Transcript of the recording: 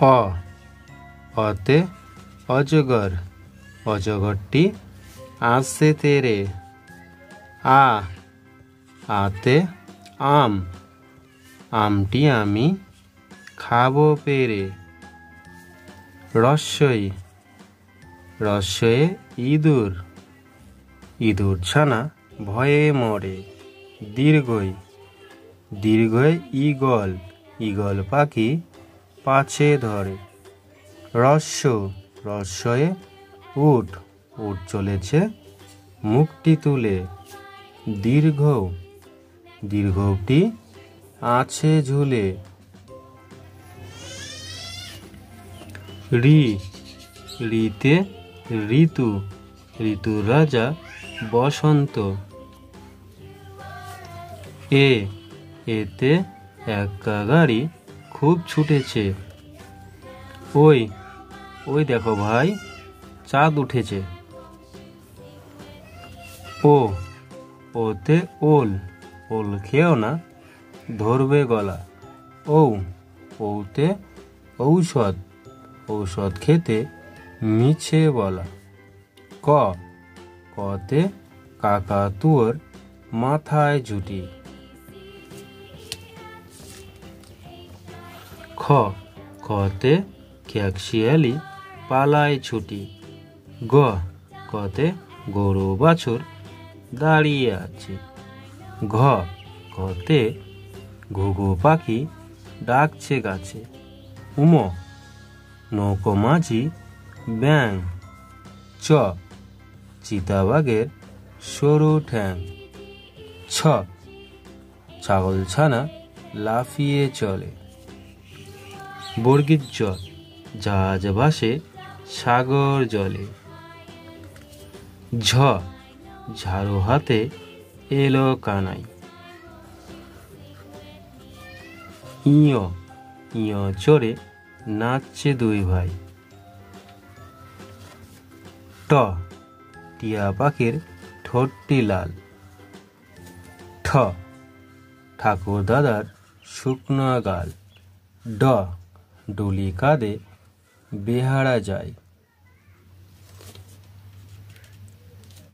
অ অতে অজগর, অজগরটি আসছে তেরে। আ আতে আম, আমটি আমি খাবো পেরে। রস্যই রস্যয়ে ইঁদুর, ইঁদুর ছানা ভয়ে মরে। দীর্ঘই দীর্ঘয়ে ঈগল, ঈগল পাখি পাছে ধরে। রস্য রস্যয়ে উট, উট চলেছে মুখটি তুলে। দীর্ঘ দীর্ঘটি আছে ঝুলে। ঋ ঋতে ঋতু, ঋতুর রাজা বসন্ত। এ এতে একা গাড়ি খুব ছুটেছে। ওই ওই দেখো ভাই, চাঁদ উঠেছে। ও ওতে ওল, ওল খেও না ধরবে গলা। ঔ ওতে ঔষধ, ঔষধ খেতে মিছে বলা। ক কতে কাকাতুয়োর মাথায় ঝুঁটি। খ খতে খেয়াকশিয়ালি পালায় ছুটি। গ গতে গরু বাছুর দাঁড়িয়ে আছে। ঘ ঘতে ঘুঘু পাখি ডাকছে গাছে। উম নৌকো মাঝি ব্যাং। চ চিতাবাঘের সরু ঠ্যাং। ছ ছাগল ছানা লাফিয়ে চলে। বর্গীর জ জাহাজ ভাসে সাগর জলে। ঝ ঝাড়ু হাতে এলো কানাই। ইয় ইয় চড়ে নাচছে দুই ভাই। ট টিয়া পাখির ঠোঁটটি লাল। ঠ ঠাকুর দাদার শুকনো গাল। ড ডুলি কাঁধে বেহারা যায়।